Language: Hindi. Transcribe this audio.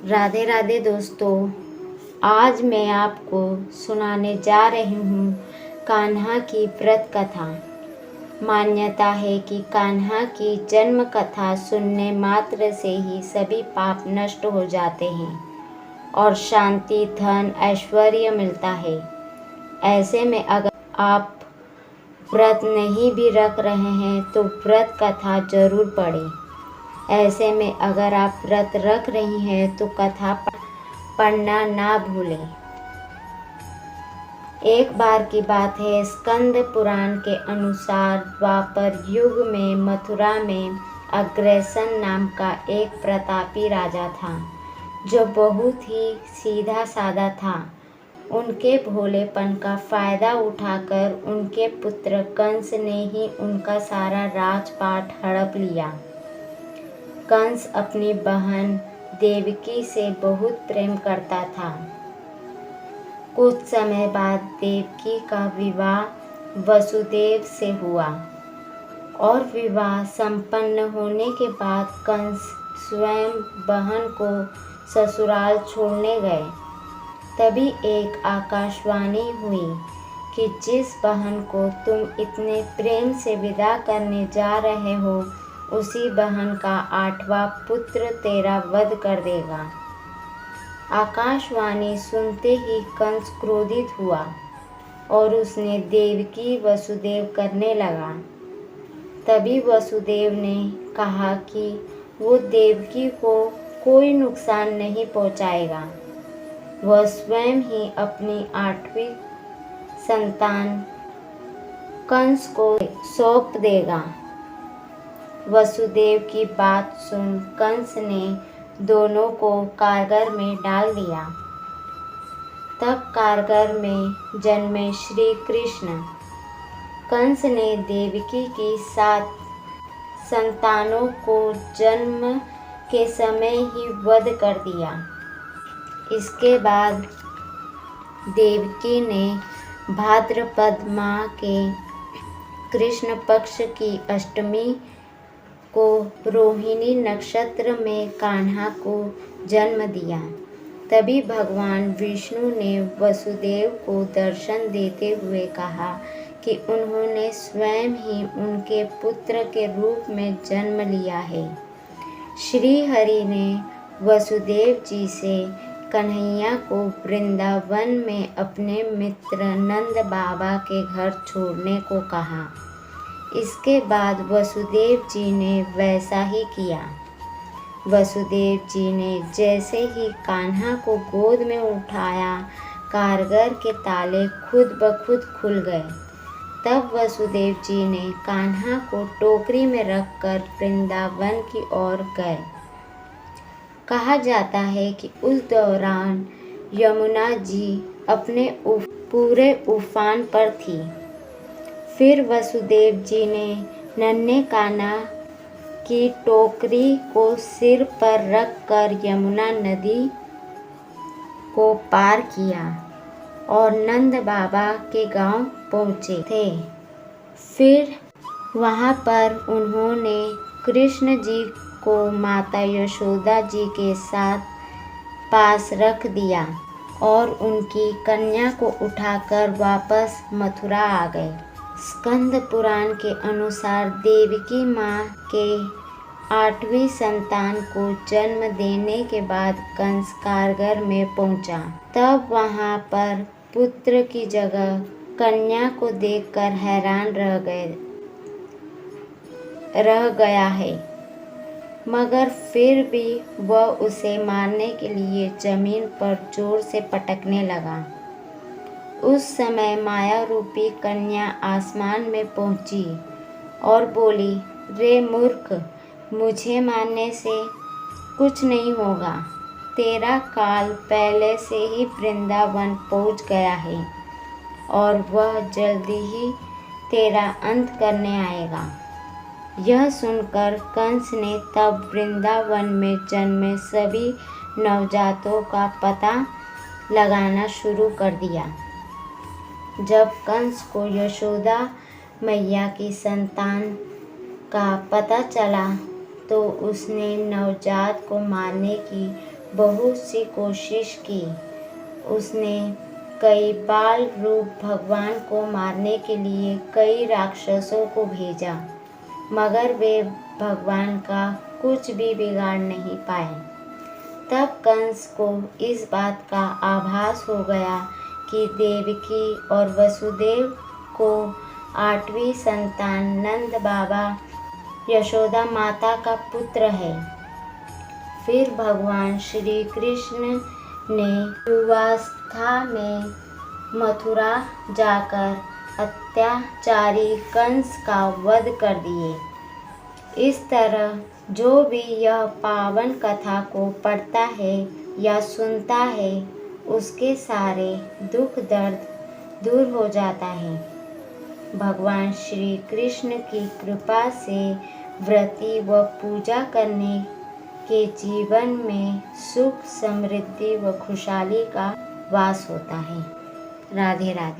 राधे राधे दोस्तों। आज मैं आपको सुनाने जा रही हूँ कान्हा की व्रत कथा। मान्यता है कि कान्हा की जन्म कथा सुनने मात्र से ही सभी पाप नष्ट हो जाते हैं और शांति, धन, ऐश्वर्य मिलता है। ऐसे में अगर आप व्रत नहीं भी रख रहे हैं तो व्रत कथा जरूर पढ़ें। ऐसे में अगर आप व्रत रख रही हैं तो कथा पढ़ना ना भूलें। एक बार की बात है, स्कंद पुराण के अनुसार द्वापर युग में मथुरा में अग्रसेन नाम का एक प्रतापी राजा था, जो बहुत ही सीधा साधा था। उनके भोलेपन का फायदा उठाकर उनके पुत्र कंस ने ही उनका सारा राजपाट हड़प लिया। कंस अपनी बहन देवकी से बहुत प्रेम करता था। कुछ समय बाद देवकी का विवाह वसुदेव से हुआ और विवाह संपन्न होने के बाद कंस स्वयं बहन को ससुराल छोड़ने गए। तभी एक आकाशवाणी हुई कि जिस बहन को तुम इतने प्रेम से विदा करने जा रहे हो, उसी बहन का 8वां पुत्र तेरा वध कर देगा। आकाशवाणी सुनते ही कंस क्रोधित हुआ और उसने देवकी वसुदेव करने लगा। तभी वसुदेव ने कहा कि वो देवकी को कोई नुकसान नहीं पहुंचाएगा, वह स्वयं ही अपनी 8वीं संतान कंस को सौंप देगा। वसुदेव की बात सुन कंस ने दोनों को कारागार में डाल दिया। तब कारागार में जन्मे श्री कृष्ण। कंस ने देवकी की 7 संतानों को जन्म के समय ही वध कर दिया। इसके बाद देवकी ने भाद्रपद माह के कृष्ण पक्ष की अष्टमी को रोहिणी नक्षत्र में कान्हा को जन्म दिया। तभी भगवान विष्णु ने वसुदेव को दर्शन देते हुए कहा कि उन्होंने स्वयं ही उनके पुत्र के रूप में जन्म लिया है। श्री हरि ने वसुदेव जी से कन्हैया को वृंदावन में अपने मित्र नंद बाबा के घर छोड़ने को कहा। इसके बाद वसुदेव जी ने वैसा ही किया। वसुदेव जी ने जैसे ही कान्हा को गोद में उठाया, कारागार के ताले खुद ब खुद खुल गए। तब वसुदेव जी ने कान्हा को टोकरी में रखकर वृंदावन की ओर गए। कहा जाता है कि उस दौरान यमुना जी अपने पूरे उफान पर थी। फिर वसुदेव जी ने नन्हे कान्हा की टोकरी को सिर पर रखकर यमुना नदी को पार किया और नंद बाबा के गांव पहुँचे थे। फिर वहां पर उन्होंने कृष्ण जी को माता यशोदा जी के साथ पास रख दिया और उनकी कन्या को उठाकर वापस मथुरा आ गए। स्कंद पुराण के अनुसार देवकी माँ के 8वीं संतान को जन्म देने के बाद कंस कारागार में पहुंचा। तब वहां पर पुत्र की जगह कन्या को देखकर हैरान रह गया है, मगर फिर भी वह उसे मारने के लिए जमीन पर जोर से पटकने लगा। उस समय माया रूपी कन्या आसमान में पहुंची और बोली, रे मूर्ख, मुझे मारने से कुछ नहीं होगा। तेरा काल पहले से ही वृंदावन पहुंच गया है और वह जल्दी ही तेरा अंत करने आएगा। यह सुनकर कंस ने तब वृंदावन में जन्मे सभी नवजातों का पता लगाना शुरू कर दिया। जब कंस को यशोदा मैया की संतान का पता चला तो उसने नवजात को मारने की बहुत सी कोशिश की। उसने कई बाल रूप भगवान को मारने के लिए कई राक्षसों को भेजा, मगर वे भगवान का कुछ भी बिगाड़ नहीं पाए। तब कंस को इस बात का आभास हो गया कि देवकी और वसुदेव को 8वीं संतान नंद बाबा यशोदा माता का पुत्र है। फिर भगवान श्री कृष्ण ने युवावस्था में मथुरा जाकर अत्याचारी कंस का वध कर दिए। इस तरह जो भी यह पावन कथा को पढ़ता है या सुनता है, उसके सारे दुख दर्द दूर हो जाता है। भगवान श्री कृष्ण की कृपा से व्रती व पूजा करने के जीवन में सुख, समृद्धि व खुशहाली का वास होता है। राधे राधे।